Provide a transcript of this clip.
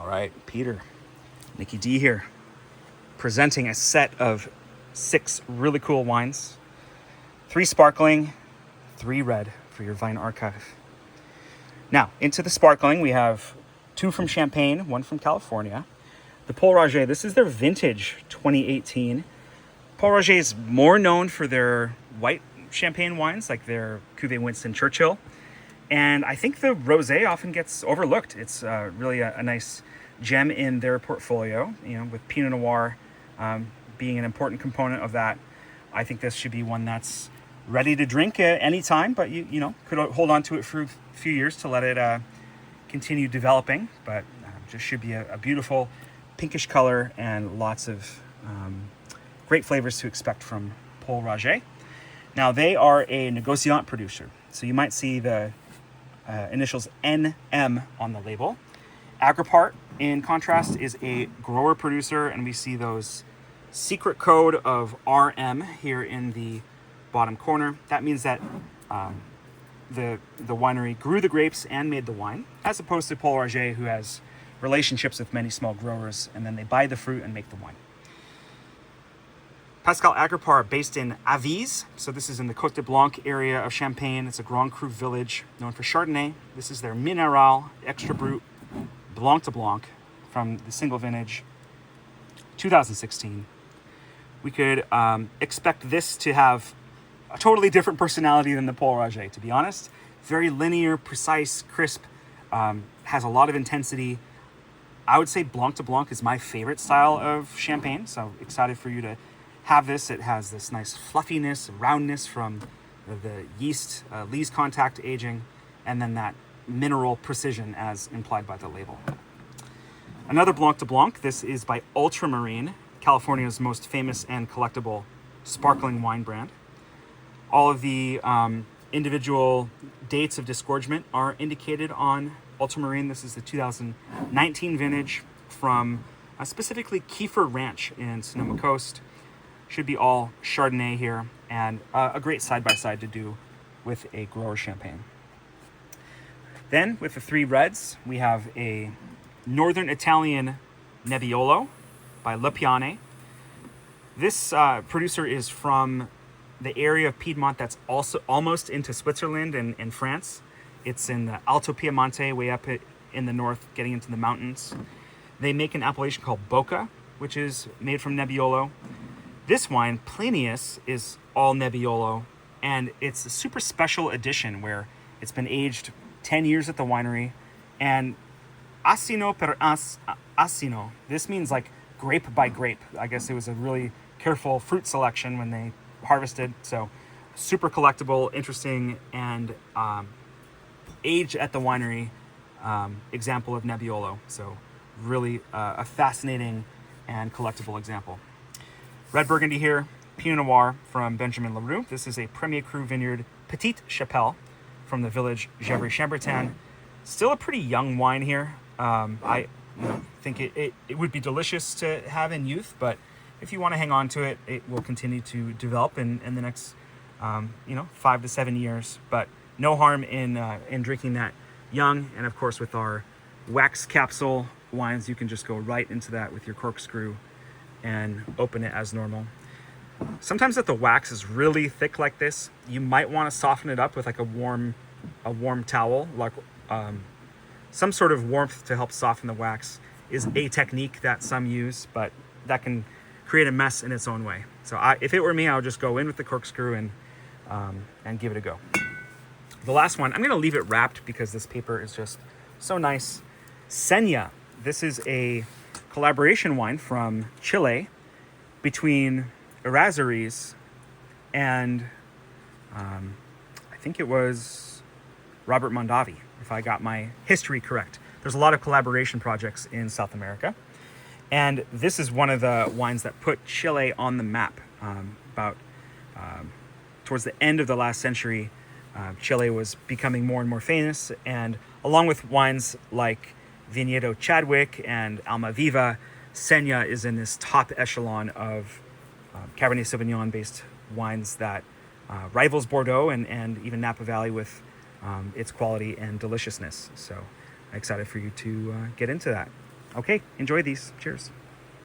All right, Peter, Nikki D here, presenting a set of 6 really cool wines. 3 sparkling, 3 red for your Vine Archive. Now, into the sparkling, we have 2 from Champagne, 1 from California. The Pol Roger, this is their vintage 2018. Pol Roger is more known for their white champagne wines, like their Cuvée Winston Churchill. And I think the Rosé often gets overlooked. It's really a nice gem in their portfolio, with Pinot Noir being an important component of that. I think this should be one that's ready to drink at any time, but you could hold on to it for a few years to let it continue developing. But just should be a beautiful pinkish color and lots of great flavors to expect from Pol Roger. Now, they are a negociant producer, so you might see the initials NM on the label. Agripart, in contrast, is a grower producer, and we see those secret code of RM here in the bottom corner. That means that the winery grew the grapes and made the wine, as opposed to Pol Roger, who has relationships with many small growers, and then they buy the fruit and make the wine. Pascal Agripart, based in Avize, so this is in the Côte de Blanc area of Champagne. It's a Grand Cru village known for Chardonnay. This is their Mineral Extra Brut Blanc de Blanc from the single vintage 2016. We could expect this to have a totally different personality than the Pol Roger, to be honest. Very linear, precise, crisp, has a lot of intensity. I would say Blanc de Blanc is my favorite style of champagne, so excited for you to have this. It has this nice fluffiness, roundness from the yeast, lees contact aging, and then that mineral precision as implied by the label. Another Blanc de Blanc. This is by Ultramarine, California's most famous and collectible sparkling wine brand. All of the individual dates of disgorgement are indicated on Ultramarine. This is the 2019 vintage from specifically Kiefer Ranch in Sonoma Coast. Should be all Chardonnay here, and a great side-by-side to do with a grower champagne. Then, with the 3 reds, we have a Northern Italian Nebbiolo by Piane. This producer is from the area of Piedmont that's also almost into Switzerland and France. It's in the Alto Piemonte, way up in the north, getting into the mountains. They make an appellation called Bocca, which is made from Nebbiolo. This wine, Plinius, is all Nebbiolo, and it's a super special edition where it's been aged 10 years at the winery, and Asino per Asino. This means like grape by grape. I guess it was a really careful fruit selection when they harvested, so super collectible, interesting, and aged at the winery example of Nebbiolo. So really a fascinating and collectible example. Red Burgundy here, Pinot Noir from Benjamin Leroux. This is a Premier Cru vineyard, Petite Chapelle, from the village Gevrey-Chambertin. Still a pretty young wine here. I think it would be delicious to have in youth, but if you want to hang on to it, it will continue to develop in the next 5 to 7 years. But no harm in drinking that young. And of course, with our wax capsule wines, you can just go right into that with your corkscrew and open it as normal. Sometimes if the wax is really thick like this, you might want to soften it up with like a warm towel, like some sort of warmth to help soften the wax is a technique that some use, but that can create a mess in its own way. So if it were me, I would just go in with the corkscrew and give it a go. The last one, I'm going to leave it wrapped because this paper is just so nice. Seña. This is a collaboration wine from Chile between Errázuriz and I think it was Robert Mondavi, if I got my history correct. There's a lot of collaboration projects in South America, and this is one of the wines that put Chile on the map. Towards the end of the last century, Chile was becoming more and more famous, and along with wines like Viñedo Chadwick and Almaviva, Seña is in this top echelon of Cabernet Sauvignon based wines that rivals Bordeaux and even Napa Valley with its quality and deliciousness. So excited for you to get into that. Okay, enjoy these. Cheers.